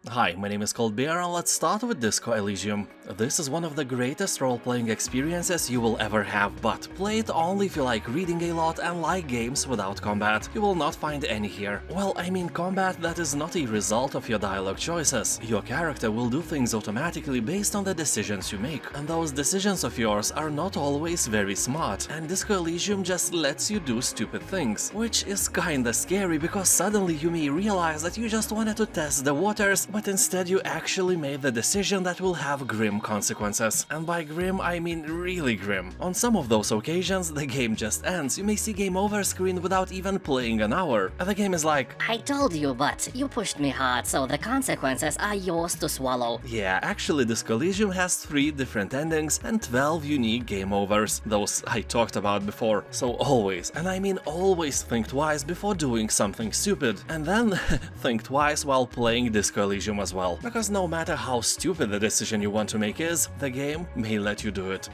Hi, my name is Bear, and let's start with Disco Elysium. This is one of the greatest role-playing experiences you will ever have, but play it only if you like reading a lot and like games without combat. You will not find any here. Well, I mean combat that is not a result of your dialogue choices. Your character will do things automatically based on the decisions you make, and those decisions of yours are not always very smart, and Disco Elysium just lets you do stupid things, which is kinda scary because suddenly you may realize that you just wanted to test the waters, but instead you actually made the decision that will have grim consequences. And by grim, I mean really grim. On some of those occasions, the game just ends. You may see game over screen without even playing an hour. And the game is like, I told you, but you pushed me hard, so the consequences are yours to swallow. yeah, actually Disco Elysium has 3 different endings and 12 unique game overs. Those I talked about before. So always, and I mean always, think twice before doing something stupid. And then think twice while playing Disco Elysium as well. Because no matter how stupid the decision you want to make is, the game may let you do it.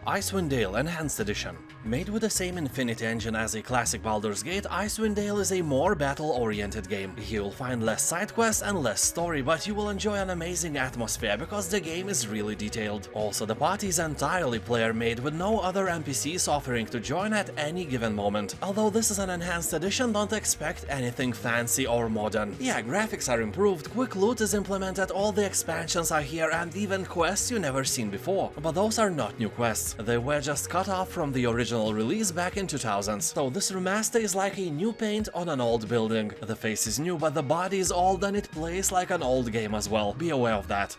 Icewind Dale Enhanced Edition. Made with the same Infinity engine as a classic Baldur's Gate, Icewind Dale is a more battle-oriented game. You'll find less side quests and less story, but you will enjoy an amazing atmosphere because the game is really detailed. Also, the party is entirely player-made with no other NPCs offering to join at any given moment. Although this is an Enhanced Edition, don't expect anything fancy or modern. Yeah, graphics are improved, quick loot is implemented, all the expansions are here, and even quests you never seen before. But those are not new quests. They were just cut off from the original release back in 2000s. So this remaster is like a new paint on an old building. The face is new, but the body is old and it plays like an old game as well. Be aware of that.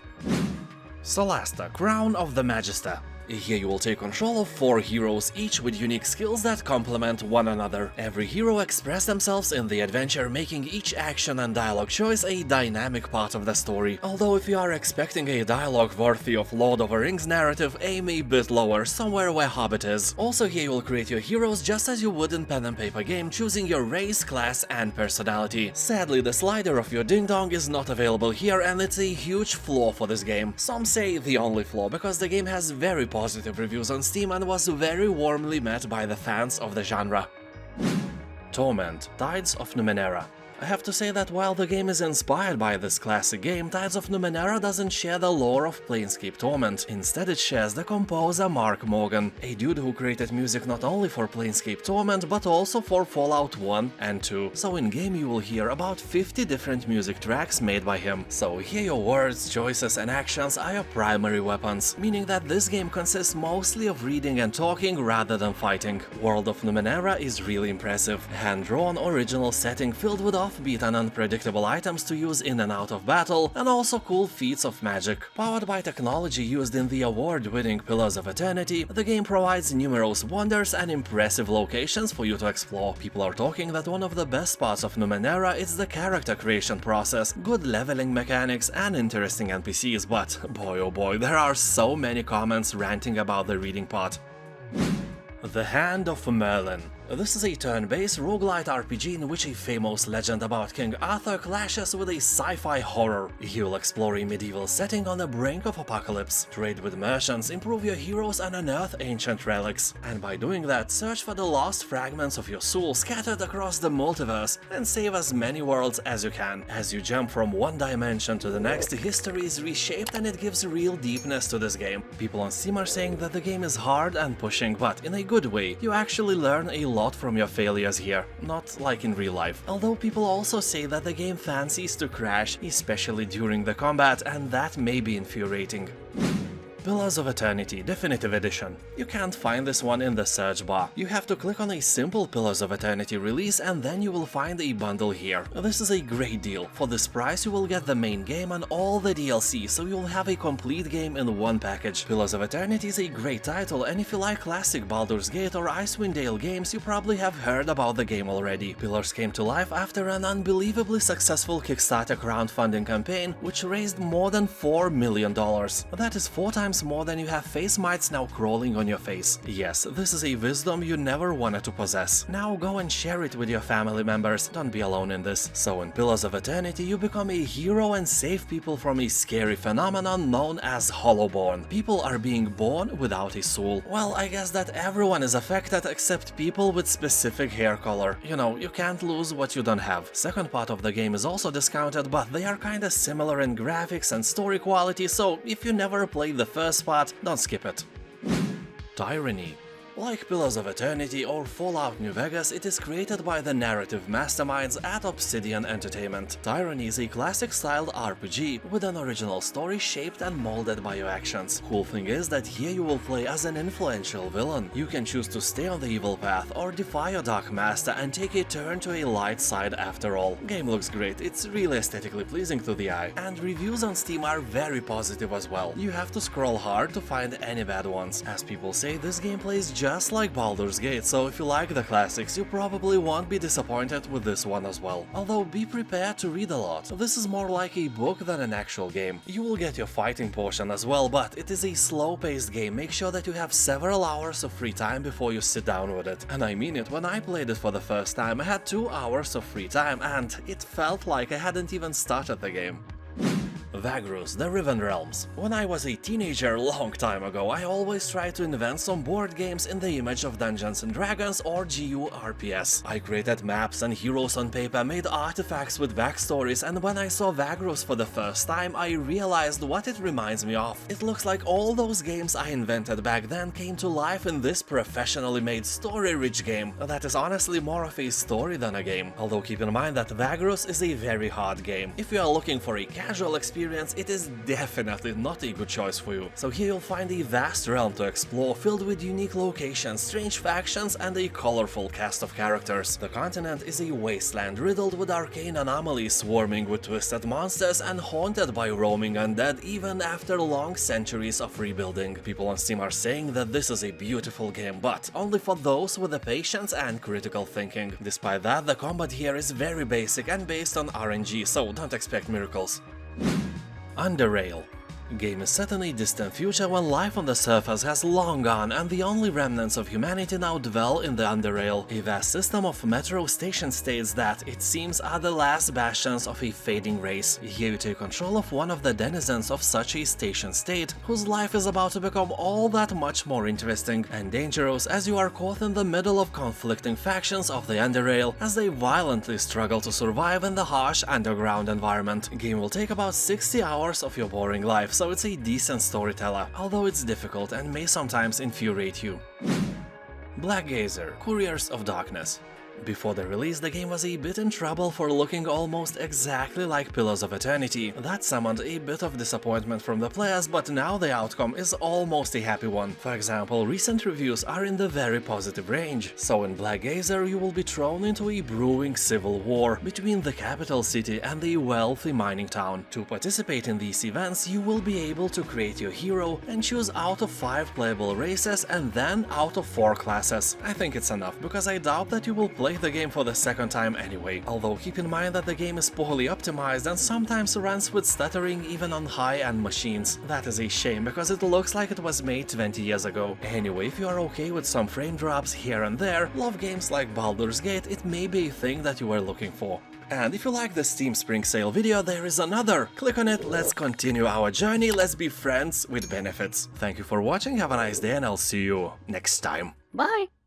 Solasta, Crown of the Magister. Here you will take control of 4 heroes, each with unique skills that complement one another. Every hero express themselves in the adventure, making each action and dialogue choice a dynamic part of the story. Although if you are expecting a dialogue worthy of Lord of the Rings narrative, aim a bit lower, somewhere where Hobbit is. Also here you will create your heroes just as you would in pen and paper game, choosing your race, class and personality. Sadly, the slider of your ding-dong is not available here, and it's a huge flaw for this game. Some say the only flaw, because the game has very positive reviews on Steam and was very warmly met by the fans of the genre. Torment, Tides of Numenera. I have to say that while the game is inspired by this classic game, Tides of Numenera doesn't share the lore of Planescape Torment. Instead it shares the composer Mark Mungin, a dude who created music not only for Planescape Torment but also for Fallout 1 and 2. So in game you will hear about 50 different music tracks made by him. So here your words, choices and actions are your primary weapons, meaning that this game consists mostly of reading and talking rather than fighting. World of Numenera is really impressive. Hand-drawn original setting filled with offbeat and unpredictable items to use in and out of battle, and also cool feats of magic. Powered by technology used in the award-winning Pillars of Eternity, the game provides numerous wonders and impressive locations for you to explore. People are talking that one of the best parts of Numenera is the character creation process, good leveling mechanics and interesting NPCs, but boy oh boy, there are so many comments ranting about the reading part. The Hand of Merlin. This is a turn-based roguelite RPG in which a famous legend about King Arthur clashes with a sci-fi horror. You'll explore a medieval setting on the brink of apocalypse, trade with merchants, improve your heroes and unearth ancient relics. And by doing that, search for the lost fragments of your soul scattered across the multiverse and save as many worlds as you can. As you jump from one dimension to the next, history is reshaped and it gives real deepness to this game. People on Steam are saying that the game is hard and pushing, but in a good way. You actually learn a lot from your failures here, not like in real life. Although people also say that the game fancies to crash, especially during the combat, and that may be infuriating. Pillars of Eternity Definitive Edition. You can't find this one in the search bar. You have to click on a simple Pillars of Eternity release and then you will find a bundle here. This is a great deal. For this price you will get the main game and all the DLC, so you'll have a complete game in one package. Pillars of Eternity is a great title, and if you like classic Baldur's Gate or Icewind Dale games, you probably have heard about the game already. Pillars came to life after an unbelievably successful Kickstarter crowdfunding campaign, which raised more than $4 million. That is 4 times times more than you have face mites now crawling on your face. Yes, this is a wisdom you never wanted to possess. Now go and share it with your family members, don't be alone in this. So in Pillars of Eternity you become a hero and save people from a scary phenomenon known as Hollowborn. People are being born without a soul. Well, I guess that everyone is affected except people with specific hair color. You know, you can't lose what you don't have. Second part of the game is also discounted, but they are kinda similar in graphics and story quality, so if you never played the first part, don't skip it. Tyranny. Like Pillars of Eternity or Fallout New Vegas, it is created by the narrative masterminds at Obsidian Entertainment. Tyranny is a classic-styled RPG with an original story shaped and molded by your actions. Cool thing is that here you will play as an influential villain. You can choose to stay on the evil path or defy your dark master and take a turn to a light side after all. Game looks great, it's really aesthetically pleasing to the eye, and reviews on Steam are very positive as well. You have to scroll hard to find any bad ones. As people say, this game plays just like Baldur's Gate, so if you like the classics, you probably won't be disappointed with this one as well. Although be prepared to read a lot. This is more like a book than an actual game. You will get your fighting portion as well, but it is a slow-paced game. Make sure that you have several hours of free time before you sit down with it. And I mean it, when I played it for the first time, I had 2 hours of free time and it felt like I hadn't even started the game. Vagrus, the Riven Realms. When I was a teenager long time ago, I always tried to invent some board games in the image of Dungeons & Dragons or GURPS. I created maps and heroes on paper, made artifacts with backstories, and when I saw Vagrus for the first time, I realized what it reminds me of. It looks like all those games I invented back then came to life in this professionally made story-rich game. That is honestly more of a story than a game. Although keep in mind that Vagrus is a very hard game. If you are looking for a casual experience, it is definitely not a good choice for you. So here you'll find a vast realm to explore, filled with unique locations, strange factions, and a colorful cast of characters. The continent is a wasteland riddled with arcane anomalies, swarming with twisted monsters, and haunted by roaming undead even after long centuries of rebuilding. People on Steam are saying that this is a beautiful game, but only for those with the patience and critical thinking. Despite that, the combat here is very basic and based on RNG, so don't expect miracles. Underrail. Game is set in a distant future when life on the surface has long gone and the only remnants of humanity now dwell in the Underrail, a vast system of metro station states that, it seems, are the last bastions of a fading race. Here you take control of one of the denizens of such a station state, whose life is about to become all that much more interesting and dangerous as you are caught in the middle of conflicting factions of the Underrail as they violently struggle to survive in the harsh underground environment. Game will take about 60 hours of your boring life, so it's a decent storyteller, although it's difficult and may sometimes infuriate you. Black Geyser, Couriers of Darkness. Before the release, the game was a bit in trouble for looking almost exactly like Pillars of Eternity. That summoned a bit of disappointment from the players, but now the outcome is almost a happy one. For example, recent reviews are in the very positive range. So in Black Geyser, you will be thrown into a brewing civil war between the capital city and the wealthy mining town. To participate in these events, you will be able to create your hero and choose out of 5 playable races and then out of 4 classes. I think it's enough, because I doubt that you will play the game for the second time anyway, although keep in mind that the game is poorly optimized and sometimes runs with stuttering even on high-end machines. That is a shame, because it looks like it was made 20 years ago. Anyway, if you are okay with some frame drops here and there, love games like Baldur's Gate, it may be a thing that you are looking for. And if you like the Steam Spring Sale video, there is another. Click on it, let's continue our journey, let's be friends with benefits. Thank you for watching, have a nice day, and I'll see you next time. Bye!